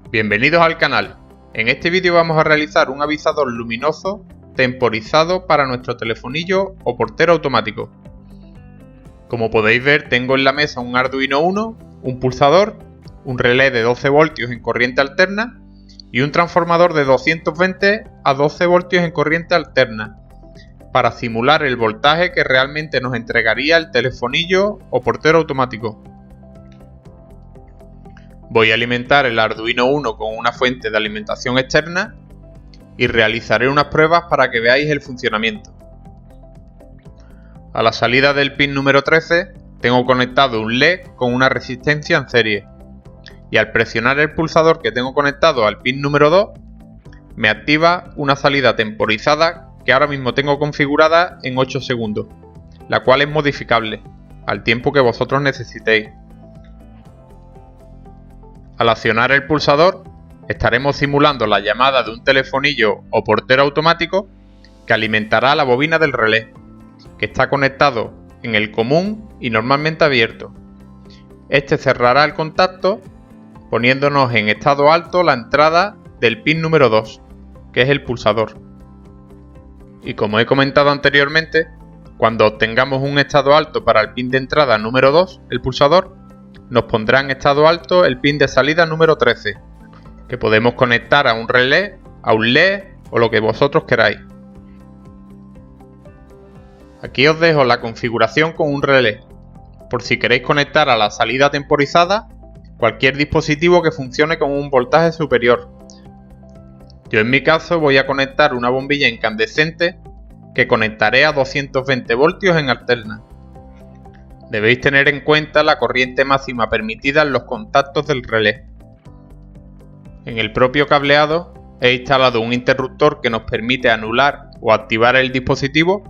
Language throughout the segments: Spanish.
Bienvenidos al canal. En este vídeo vamos a realizar un avisador luminoso temporizado para nuestro telefonillo o portero automático. Como podéis ver, tengo en la mesa un Arduino Uno, un pulsador, un relé de 12 voltios en corriente alterna y un transformador de 220 a 12 voltios en corriente alterna para simular el voltaje que realmente nos entregaría el telefonillo o portero automático. Voy a alimentar el Arduino Uno con una fuente de alimentación externa y realizaré unas pruebas para que veáis el funcionamiento. A la salida del pin número 13 tengo conectado un LED con una resistencia en serie y al presionar el pulsador que tengo conectado al pin número 2 me activa una salida temporizada que ahora mismo tengo configurada en 8 segundos, la cual es modificable al tiempo que vosotros necesitéis. Al accionar el pulsador, estaremos simulando la llamada de un telefonillo o portero automático que alimentará la bobina del relé, que está conectado en el común y normalmente abierto. Este cerrará el contacto poniéndonos en estado alto la entrada del pin número 2, que es el pulsador. Y como he comentado anteriormente, cuando obtengamos un estado alto para el pin de entrada número 2, el pulsador, nos pondrá en estado alto el pin de salida número 13, que podemos conectar a un relé, a un LED o lo que vosotros queráis. Aquí os dejo la configuración con un relé, por si queréis conectar a la salida temporizada cualquier dispositivo que funcione con un voltaje superior. Yo en mi caso voy a conectar una bombilla incandescente que conectaré a 220 voltios en alterna. Debéis tener en cuenta la corriente máxima permitida en los contactos del relé. En el propio cableado he instalado un interruptor que nos permite anular o activar el dispositivo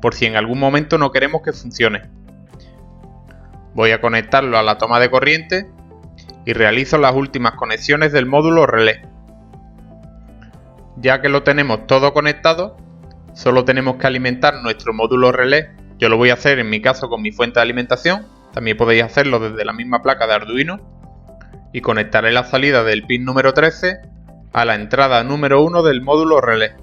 por si en algún momento no queremos que funcione. Voy a conectarlo a la toma de corriente y realizo las últimas conexiones del módulo relé. Ya que lo tenemos todo conectado, solo tenemos que alimentar nuestro módulo relé. Yo lo voy a hacer en mi caso con mi fuente de alimentación, también podéis hacerlo desde la misma placa de Arduino, y conectaré la salida del pin número 13 a la entrada número 1 del módulo relé.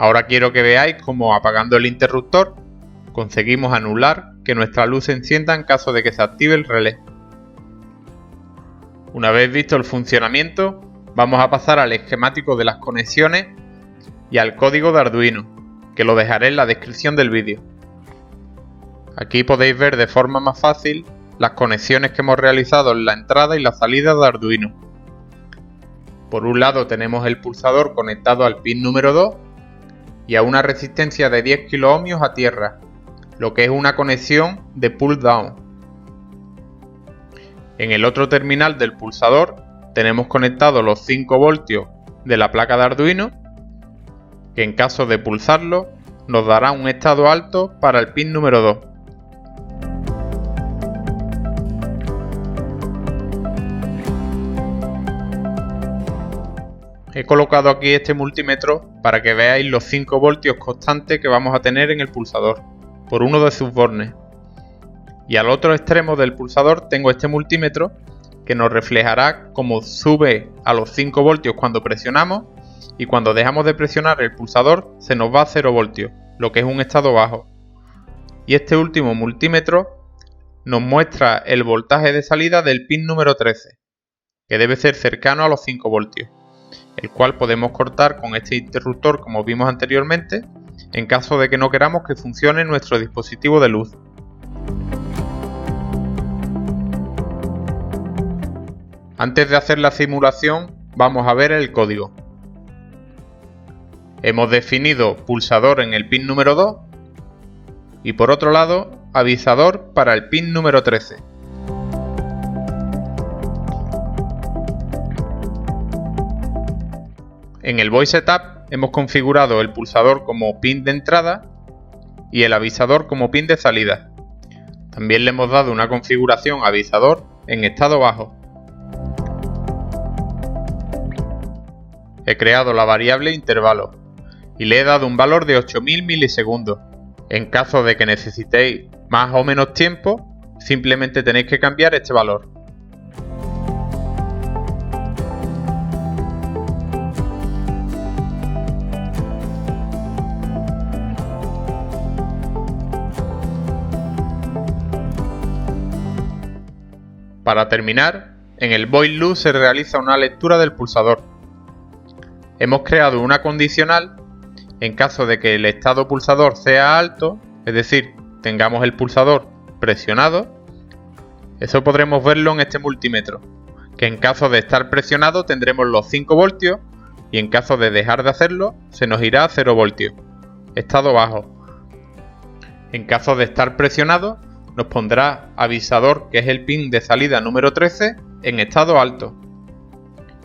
Ahora quiero que veáis cómo apagando el interruptor conseguimos anular que nuestra luz se encienda en caso de que se active el relé. Una vez visto el funcionamiento, vamos a pasar al esquemático de las conexiones y al código de Arduino, que lo dejaré en la descripción del vídeo. Aquí podéis ver de forma más fácil las conexiones que hemos realizado en la entrada y la salida de Arduino. Por un lado tenemos el pulsador conectado al pin número 2 y a una resistencia de 10 kΩ a tierra, lo que es una conexión de pull down. En el otro terminal del pulsador tenemos conectados los 5 voltios de la placa de Arduino, que en caso de pulsarlo nos dará un estado alto para el pin número 2. He colocado aquí este multímetro para que veáis los 5 voltios constantes que vamos a tener en el pulsador, por uno de sus bornes. Y al otro extremo del pulsador tengo este multímetro que nos reflejará cómo sube a los 5 voltios cuando presionamos y cuando dejamos de presionar el pulsador se nos va a 0 voltios, lo que es un estado bajo. Y este último multímetro nos muestra el voltaje de salida del pin número 13, que debe ser cercano a los 5 voltios. El cual podemos cortar con este interruptor como vimos anteriormente, en caso de que no queramos que funcione nuestro dispositivo de luz. Antes de hacer la simulación, vamos a ver el código. Hemos definido pulsador en el pin número 2 y por otro lado avisador para el pin número 13. En el Voice Setup hemos configurado el pulsador como pin de entrada y el avisador como pin de salida. También le hemos dado una configuración avisador en estado bajo. He creado la variable intervalo y le he dado un valor de 8000 milisegundos. En caso de que necesitéis más o menos tiempo, simplemente tenéis que cambiar este valor. Para terminar, en el void loop se realiza una lectura del pulsador. Hemos creado una condicional en caso de que el estado pulsador sea alto, es decir, tengamos el pulsador presionado. Eso podremos verlo en este multímetro, que en caso de estar presionado tendremos los 5 voltios y en caso de dejar de hacerlo se nos irá a 0 voltios, estado bajo. En caso de estar presionado nos pondrá avisador, que es el pin de salida número 13, en estado alto.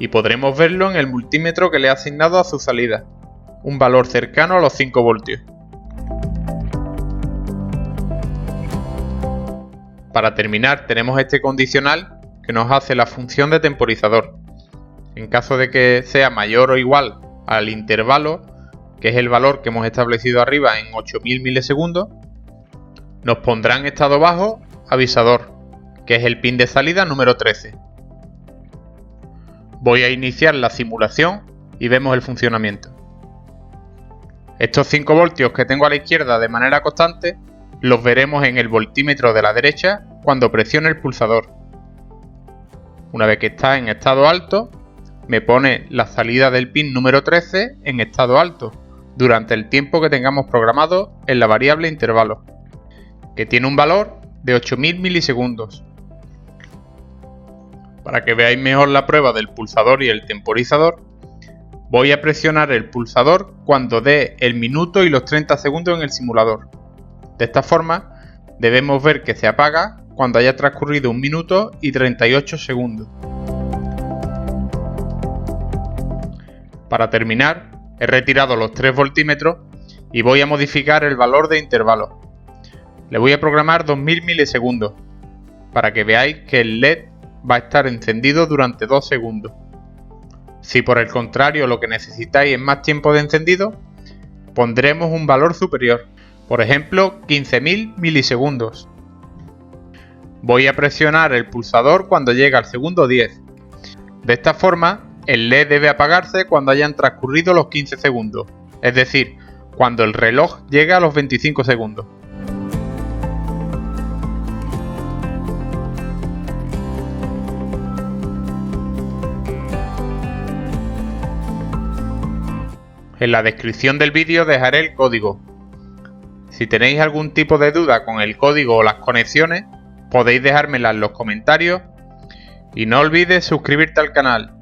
Y podremos verlo en el multímetro que le he asignado a su salida, un valor cercano a los 5 voltios. Para terminar tenemos este condicional que nos hace la función de temporizador. En caso de que sea mayor o igual al intervalo, que es el valor que hemos establecido arriba en 8000 milisegundos, nos pondrá en estado bajo avisador, que es el pin de salida número 13. Voy a iniciar la simulación y vemos el funcionamiento. Estos 5 voltios que tengo a la izquierda de manera constante los veremos en el voltímetro de la derecha cuando presione el pulsador. Una vez que está en estado alto, me pone la salida del pin número 13 en estado alto durante el tiempo que tengamos programado en la variable intervalo, que tiene un valor de 8000 milisegundos. Para que veáis mejor la prueba del pulsador y el temporizador, voy a presionar el pulsador cuando dé el minuto y los 30 segundos en el simulador. De esta forma, debemos ver que se apaga cuando haya transcurrido 1 minuto y 38 segundos. Para terminar, he retirado los 3 voltímetros y voy a modificar el valor de intervalo. Le voy a programar 2000 milisegundos para que veáis que el LED va a estar encendido durante 2 segundos. Si por el contrario lo que necesitáis es más tiempo de encendido, pondremos un valor superior, por ejemplo 15000 milisegundos. Voy a presionar el pulsador cuando llegue al segundo 10. De esta forma, el LED debe apagarse cuando hayan transcurrido los 15 segundos, es decir, cuando el reloj llegue a los 25 segundos. En la descripción del vídeo dejaré el código. Si tenéis algún tipo de duda con el código o las conexiones, podéis dejármela en los comentarios y no olvides suscribirte al canal.